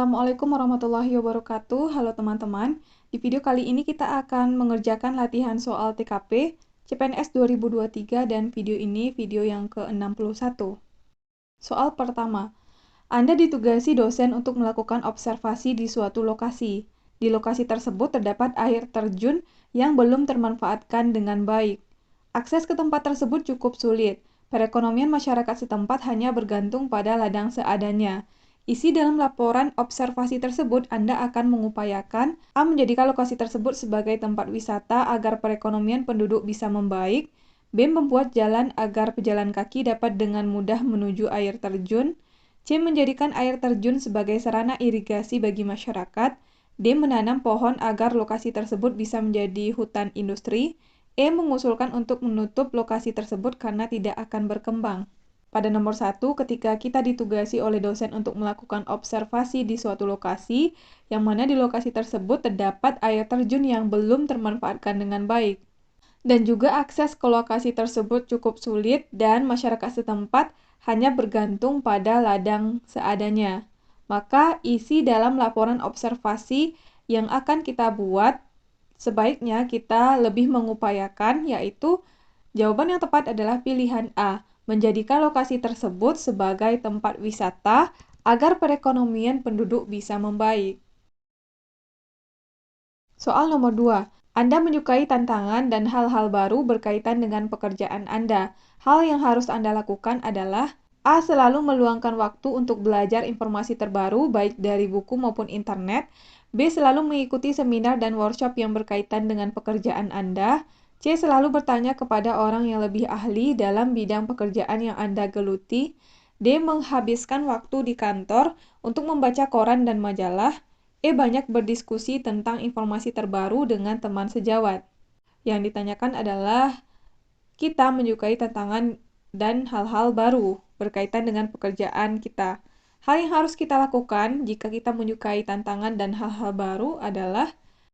Assalamualaikum warahmatullahi wabarakatuh. Halo teman-teman. Di video kali ini kita akan mengerjakan latihan soal TKP, CPNS 2023 dan video ini video yang ke-61. Soal pertama, Anda ditugasi dosen untuk melakukan observasi di suatu lokasi. Di lokasi tersebut terdapat air terjun yang belum termanfaatkan dengan baik. Akses ke tempat tersebut cukup sulit. Perekonomian masyarakat setempat hanya bergantung pada ladang seadanya. Isi dalam laporan observasi tersebut Anda akan mengupayakan A. menjadikan lokasi tersebut sebagai tempat wisata agar perekonomian penduduk bisa membaik, B. membuat jalan agar pejalan kaki dapat dengan mudah menuju air terjun, C. menjadikan air terjun sebagai sarana irigasi bagi masyarakat, D. menanam pohon agar lokasi tersebut bisa menjadi hutan industri, E. mengusulkan untuk menutup lokasi tersebut karena tidak akan berkembang. Pada nomor 1, ketika kita ditugasi oleh dosen untuk melakukan observasi di suatu lokasi, yang mana di lokasi tersebut terdapat air terjun yang belum termanfaatkan dengan baik. Dan juga akses ke lokasi tersebut cukup sulit dan masyarakat setempat hanya bergantung pada ladang seadanya. Maka isi dalam laporan observasi yang akan kita buat sebaiknya kita lebih mengupayakan, yaitu jawaban yang tepat adalah pilihan A, menjadikan lokasi tersebut sebagai tempat wisata agar perekonomian penduduk bisa membaik. Soal nomor 2, Anda menyukai tantangan dan hal-hal baru berkaitan dengan pekerjaan Anda. Hal yang harus Anda lakukan adalah A. Selalu meluangkan waktu untuk belajar informasi terbaru baik dari buku maupun internet. B. Selalu mengikuti seminar dan workshop yang berkaitan dengan pekerjaan Anda. C. Selalu bertanya kepada orang yang lebih ahli dalam bidang pekerjaan yang Anda geluti. D. Menghabiskan waktu di kantor untuk membaca koran dan majalah. E. Banyak berdiskusi tentang informasi terbaru dengan teman sejawat. Yang ditanyakan adalah kita menyukai tantangan dan hal-hal baru berkaitan dengan pekerjaan kita. Hal yang harus kita lakukan jika kita menyukai tantangan dan hal-hal baru adalah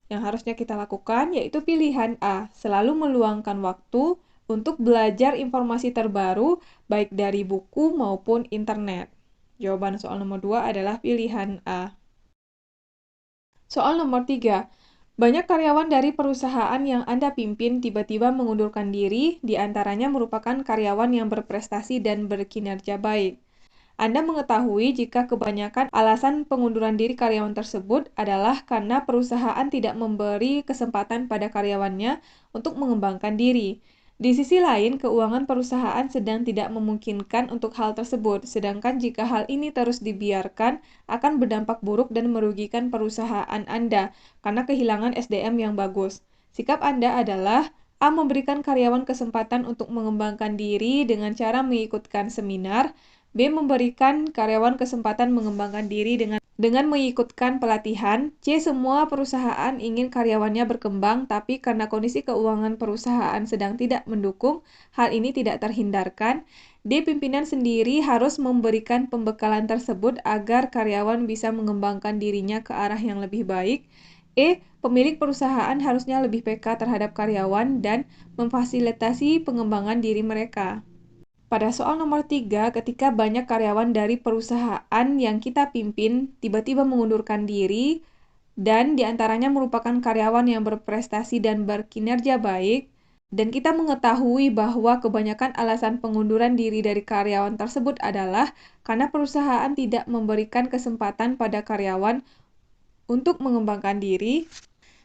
yang harusnya kita lakukan yaitu pilihan A, selalu meluangkan waktu untuk belajar informasi terbaru baik dari buku maupun internet. Jawaban soal nomor 2 adalah pilihan A. Soal nomor 3. Banyak karyawan dari perusahaan yang Anda pimpin tiba-tiba mengundurkan diri, di antaranya merupakan karyawan yang berprestasi dan berkinerja baik. Anda mengetahui jika kebanyakan alasan pengunduran diri karyawan tersebut adalah karena perusahaan tidak memberi kesempatan pada karyawannya untuk mengembangkan diri. Di sisi lain, keuangan perusahaan sedang tidak memungkinkan untuk hal tersebut, sedangkan jika hal ini terus dibiarkan, akan berdampak buruk dan merugikan perusahaan Anda karena kehilangan SDM yang bagus. Sikap Anda adalah A. Memberikan karyawan kesempatan untuk mengembangkan diri dengan cara mengikutkan seminar, B. Memberikan karyawan kesempatan mengembangkan diri dengan mengikutkan pelatihan. C. Semua perusahaan ingin karyawannya berkembang, tapi karena kondisi keuangan perusahaan sedang tidak mendukung, hal ini tidak terhindarkan. D. Pimpinan sendiri harus memberikan pembekalan tersebut agar karyawan bisa mengembangkan dirinya ke arah yang lebih baik. E. Pemilik perusahaan harusnya lebih peka terhadap karyawan dan memfasilitasi pengembangan diri mereka. Pada soal nomor 3, ketika banyak karyawan dari perusahaan yang kita pimpin tiba-tiba mengundurkan diri, dan diantaranya merupakan karyawan yang berprestasi dan berkinerja baik, dan kita mengetahui bahwa kebanyakan alasan pengunduran diri dari karyawan tersebut adalah karena perusahaan tidak memberikan kesempatan pada karyawan untuk mengembangkan diri.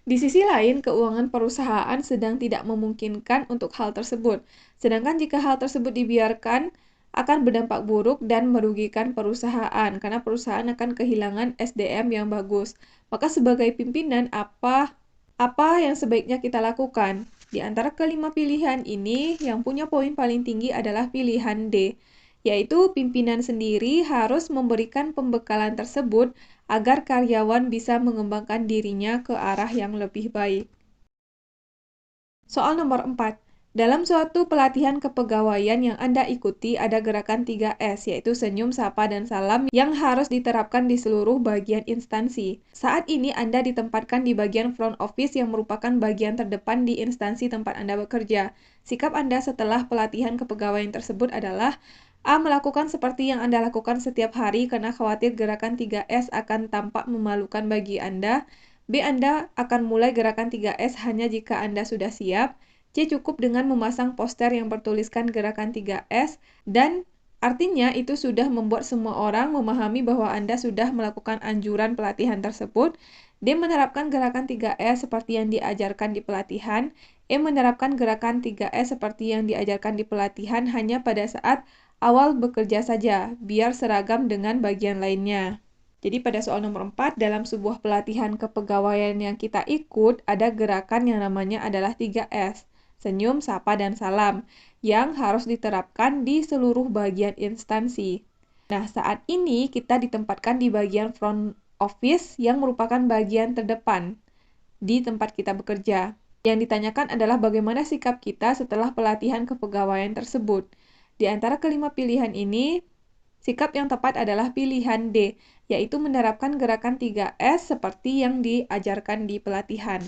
Di sisi lain, keuangan perusahaan sedang tidak memungkinkan untuk hal tersebut. Sedangkan jika hal tersebut dibiarkan, akan berdampak buruk dan merugikan perusahaan, karena perusahaan akan kehilangan SDM yang bagus. Maka sebagai pimpinan, apa yang sebaiknya kita lakukan? Di antara kelima pilihan ini, yang punya poin paling tinggi adalah pilihan D, yaitu pimpinan sendiri harus memberikan pembekalan tersebut agar karyawan bisa mengembangkan dirinya ke arah yang lebih baik. Soal nomor 4. Dalam suatu pelatihan kepegawaian yang Anda ikuti ada gerakan 3S, yaitu senyum, sapa, dan salam yang harus diterapkan di seluruh bagian instansi. Saat ini Anda ditempatkan di bagian front office yang merupakan bagian terdepan di instansi tempat Anda bekerja. Sikap Anda setelah pelatihan kepegawaian tersebut adalah A. Melakukan seperti yang Anda lakukan setiap hari karena khawatir gerakan 3S akan tampak memalukan bagi Anda. B. Anda akan mulai gerakan 3S hanya jika Anda sudah siap. C. Cukup dengan memasang poster yang bertuliskan gerakan 3S dan artinya itu sudah membuat semua orang memahami bahwa Anda sudah melakukan anjuran pelatihan tersebut. D. Menerapkan gerakan 3S seperti yang diajarkan di pelatihan. E. Menerapkan gerakan 3S seperti yang diajarkan di pelatihan hanya pada saat awal bekerja saja, biar seragam dengan bagian lainnya. Jadi pada soal nomor 4, dalam sebuah pelatihan kepegawaian yang kita ikut, ada gerakan yang namanya adalah 3S, senyum, sapa, dan salam, yang harus diterapkan di seluruh bagian instansi. Nah, saat ini kita ditempatkan di bagian front office yang merupakan bagian terdepan di tempat kita bekerja. Yang ditanyakan adalah bagaimana sikap kita setelah pelatihan kepegawaian tersebut. Di antara kelima pilihan ini, sikap yang tepat adalah pilihan D, yaitu menerapkan gerakan 3S seperti yang diajarkan di pelatihan.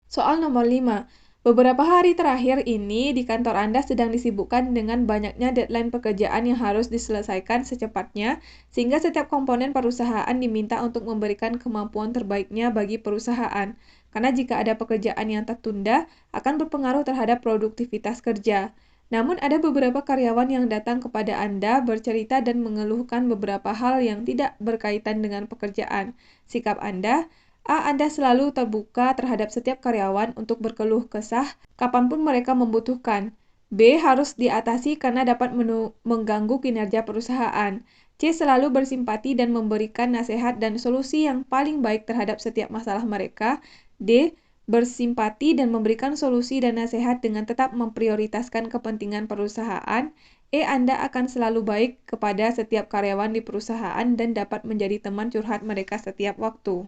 Soal nomor 5. Beberapa hari terakhir ini di kantor Anda sedang disibukkan dengan banyaknya deadline pekerjaan yang harus diselesaikan secepatnya, sehingga setiap komponen perusahaan diminta untuk memberikan kemampuan terbaiknya bagi perusahaan. Karena jika ada pekerjaan yang tertunda, akan berpengaruh terhadap produktivitas kerja. Namun ada beberapa karyawan yang datang kepada Anda bercerita dan mengeluhkan beberapa hal yang tidak berkaitan dengan pekerjaan. Sikap Anda, A. Anda selalu terbuka terhadap setiap karyawan untuk berkeluh kesah kapanpun mereka membutuhkan. B. Harus diatasi karena dapat mengganggu kinerja perusahaan. C. Selalu bersimpati dan memberikan nasihat dan solusi yang paling baik terhadap setiap masalah mereka. D. Bersimpati dan memberikan solusi dan nasihat dengan tetap memprioritaskan kepentingan perusahaan. E. Anda akan selalu baik kepada setiap karyawan di perusahaan dan dapat menjadi teman curhat mereka setiap waktu.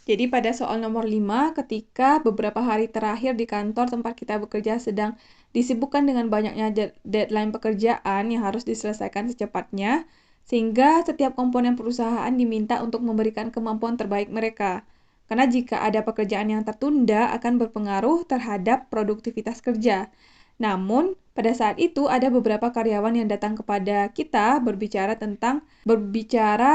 Jadi pada soal nomor 5, ketika beberapa hari terakhir di kantor tempat kita bekerja sedang disibukkan dengan banyaknya deadline pekerjaan yang harus diselesaikan secepatnya, sehingga setiap komponen perusahaan diminta untuk memberikan kemampuan terbaik mereka. Karena jika ada pekerjaan yang tertunda akan berpengaruh terhadap produktivitas kerja. Namun, pada saat itu ada beberapa karyawan yang datang kepada kita berbicara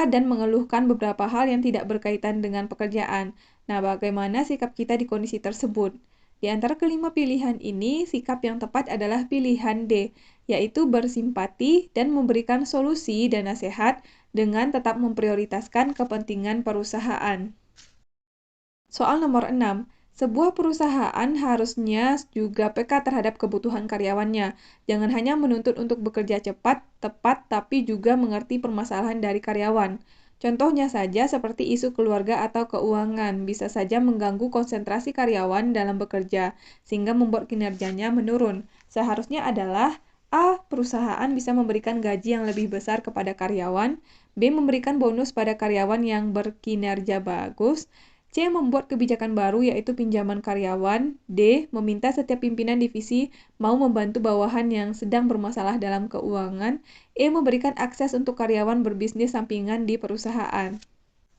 dan mengeluhkan beberapa hal yang tidak berkaitan dengan pekerjaan. Nah, bagaimana sikap kita di kondisi tersebut? Di antara kelima pilihan ini, sikap yang tepat adalah pilihan D, yaitu bersimpati dan memberikan solusi dan nasihat dengan tetap memprioritaskan kepentingan perusahaan. Soal nomor 6. Sebuah perusahaan harusnya juga peka terhadap kebutuhan karyawannya. Jangan hanya menuntut untuk bekerja cepat, tepat, tapi juga mengerti permasalahan dari karyawan. Contohnya saja seperti isu keluarga atau keuangan, bisa saja mengganggu konsentrasi karyawan dalam bekerja, sehingga membuat kinerjanya menurun. Seharusnya adalah A. Perusahaan bisa memberikan gaji yang lebih besar kepada karyawan. B. Memberikan bonus pada karyawan yang berkinerja bagus. C. Membuat kebijakan baru yaitu pinjaman karyawan. D. Meminta setiap pimpinan divisi mau membantu bawahan yang sedang bermasalah dalam keuangan. E. Memberikan akses untuk karyawan berbisnis sampingan di perusahaan.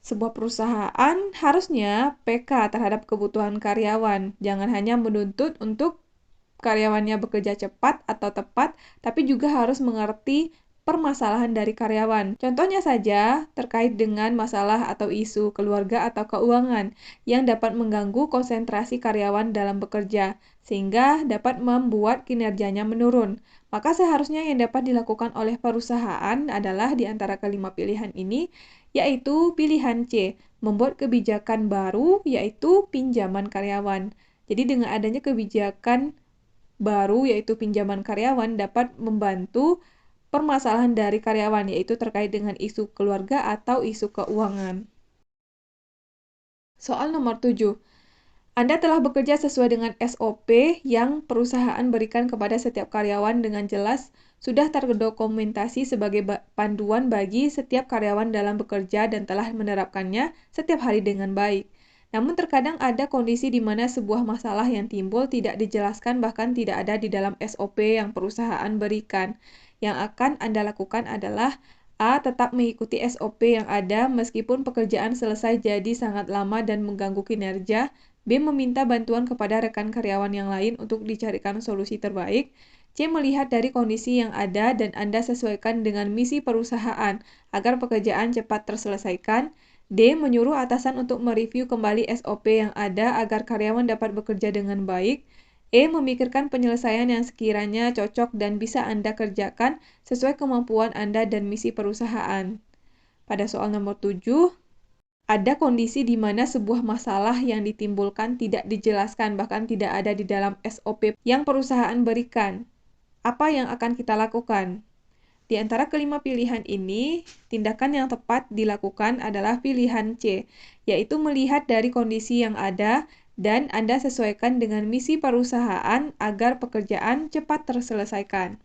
Sebuah perusahaan harusnya peka terhadap kebutuhan karyawan. Jangan hanya menuntut untuk karyawannya bekerja cepat atau tepat, tapi juga harus mengerti permasalahan dari karyawan. Contohnya saja terkait dengan masalah atau isu keluarga atau keuangan yang dapat mengganggu konsentrasi karyawan dalam bekerja, sehingga dapat membuat kinerjanya menurun. Maka seharusnya yang dapat dilakukan oleh perusahaan adalah di antara kelima pilihan ini, yaitu pilihan C, membuat kebijakan baru yaitu pinjaman karyawan. Jadi dengan adanya kebijakan baru yaitu pinjaman karyawan dapat membantu permasalahan dari karyawan, yaitu terkait dengan isu keluarga atau isu keuangan. Soal nomor 7. Anda telah bekerja sesuai dengan SOP yang perusahaan berikan kepada setiap karyawan dengan jelas, sudah terdokumentasi sebagai panduan bagi setiap karyawan dalam bekerja dan telah menerapkannya setiap hari dengan baik. Namun terkadang ada kondisi di mana sebuah masalah yang timbul tidak dijelaskan bahkan tidak ada di dalam SOP yang perusahaan berikan. Yang akan Anda lakukan adalah A. Tetap mengikuti SOP yang ada meskipun pekerjaan selesai jadi sangat lama dan mengganggu kinerja. B. Meminta bantuan kepada rekan karyawan yang lain untuk dicarikan solusi terbaik. C. Melihat dari kondisi yang ada dan Anda sesuaikan dengan misi perusahaan agar pekerjaan cepat terselesaikan. D. Menyuruh atasan untuk mereview kembali SOP yang ada agar karyawan dapat bekerja dengan baik. E. Memikirkan penyelesaian yang sekiranya cocok dan bisa Anda kerjakan sesuai kemampuan Anda dan misi perusahaan. Pada soal nomor 7, ada kondisi di mana sebuah masalah yang ditimbulkan tidak dijelaskan, bahkan tidak ada di dalam SOP yang perusahaan berikan. Apa yang akan kita lakukan? Di antara kelima pilihan ini, tindakan yang tepat dilakukan adalah pilihan C, yaitu melihat dari kondisi yang ada dan Anda sesuaikan dengan misi perusahaan agar pekerjaan cepat terselesaikan.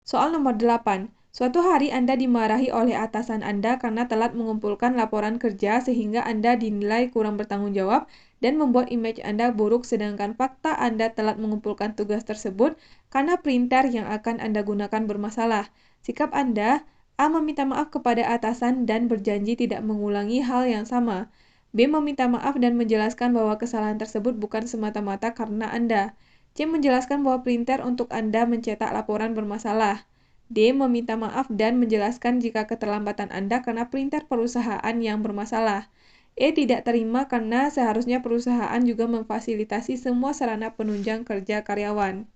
Soal nomor 8. Suatu hari Anda dimarahi oleh atasan Anda karena telat mengumpulkan laporan kerja sehingga Anda dinilai kurang bertanggung jawab dan membuat image Anda buruk, sedangkan fakta Anda telat mengumpulkan tugas tersebut karena printer yang akan Anda gunakan bermasalah. Sikap Anda: A. Meminta maaf kepada atasan dan berjanji tidak mengulangi hal yang sama. B. Meminta maaf dan menjelaskan bahwa kesalahan tersebut bukan semata-mata karena Anda. C. Menjelaskan bahwa printer untuk Anda mencetak laporan bermasalah. D. Meminta maaf dan menjelaskan jika keterlambatan Anda karena printer perusahaan yang bermasalah. E. Tidak terima karena seharusnya perusahaan juga memfasilitasi semua sarana penunjang kerja karyawan.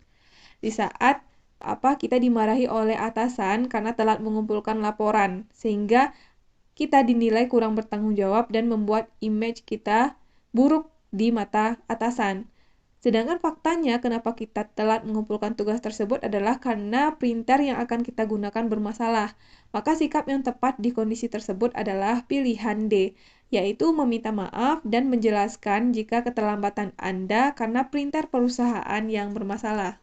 Di saat kita dimarahi oleh atasan karena telat mengumpulkan laporan, sehingga kita dinilai kurang bertanggung jawab dan membuat image kita buruk di mata atasan. Sedangkan faktanya kenapa kita telat mengumpulkan tugas tersebut adalah karena printer yang akan kita gunakan bermasalah. Maka sikap yang tepat di kondisi tersebut adalah pilihan D, yaitu meminta maaf dan menjelaskan jika keterlambatan Anda karena printer perusahaan yang bermasalah.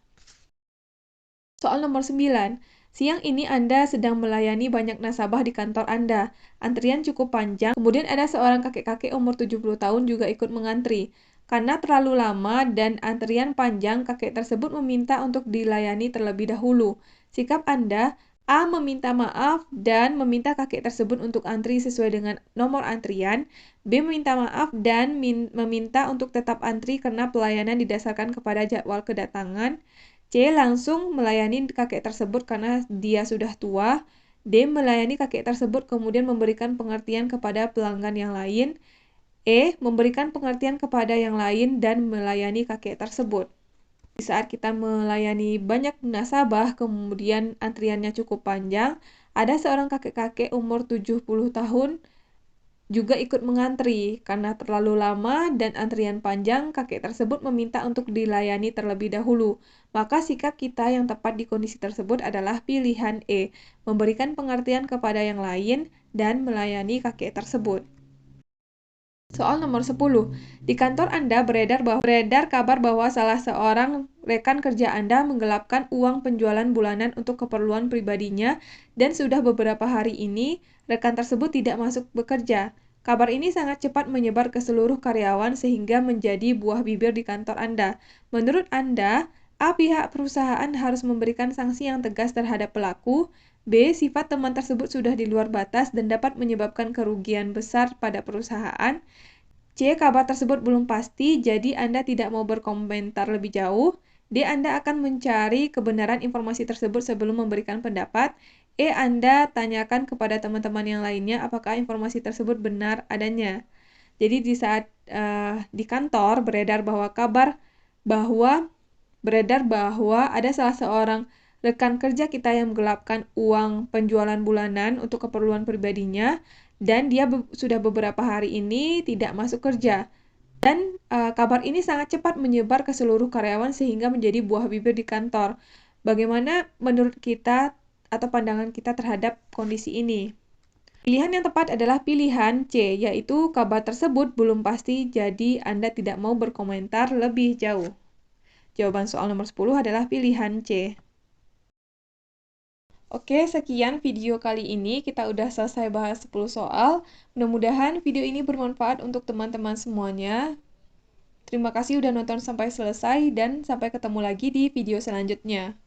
Soal nomor 9. Siang ini Anda sedang melayani banyak nasabah di kantor Anda. Antrian cukup panjang, kemudian ada seorang kakek-kakek umur 70 tahun juga ikut mengantri. Karena terlalu lama dan antrian panjang, kakek tersebut meminta untuk dilayani terlebih dahulu. Sikap Anda: A. Meminta maaf dan meminta kakek tersebut untuk antri sesuai dengan nomor antrian. B. Meminta maaf dan meminta untuk tetap antri karena pelayanan didasarkan kepada jadwal kedatangan. C. Langsung melayani kakek tersebut karena dia sudah tua. D. Melayani kakek tersebut kemudian memberikan pengertian kepada pelanggan yang lain. E. Memberikan pengertian kepada yang lain dan melayani kakek tersebut. Di saat kita melayani banyak nasabah, kemudian antriannya cukup panjang, ada seorang kakek-kakek umur 70 tahun juga ikut mengantri. Karena terlalu lama dan antrian panjang, kakek tersebut meminta untuk dilayani terlebih dahulu. Maka sikap kita yang tepat di kondisi tersebut adalah pilihan E, memberikan pengertian kepada yang lain dan melayani kakek tersebut. Soal nomor 10. Di kantor Anda beredar kabar bahwa salah seorang rekan kerja Anda menggelapkan uang penjualan bulanan untuk keperluan pribadinya dan sudah beberapa hari ini rekan tersebut tidak masuk bekerja. Kabar ini sangat cepat menyebar ke seluruh karyawan sehingga menjadi buah bibir di kantor Anda. Menurut Anda, A. Pihak perusahaan harus memberikan sanksi yang tegas terhadap pelaku. B. Sifat teman tersebut sudah di luar batas dan dapat menyebabkan kerugian besar pada perusahaan. C. Kabar tersebut belum pasti, jadi Anda tidak mau berkomentar lebih jauh. D. Anda akan mencari kebenaran informasi tersebut sebelum memberikan pendapat. E. Anda tanyakan kepada teman-teman yang lainnya apakah informasi tersebut benar adanya. Jadi di saat di kantor beredar bahwa ada salah seorang rekan kerja kita yang menggelapkan uang penjualan bulanan untuk keperluan pribadinya, dan dia sudah beberapa hari ini tidak masuk kerja. Dan kabar ini sangat cepat menyebar ke seluruh karyawan sehingga menjadi buah bibir di kantor. Bagaimana menurut kita atau pandangan kita terhadap kondisi ini? Pilihan yang tepat adalah pilihan C, yaitu kabar tersebut belum pasti, jadi Anda tidak mau berkomentar lebih jauh. Jawaban soal nomor 10 adalah pilihan C. Oke, sekian video kali ini. Kita udah selesai bahas 10 soal. Mudah-mudahan video ini bermanfaat untuk teman-teman semuanya. Terima kasih udah nonton sampai selesai dan sampai ketemu lagi di video selanjutnya.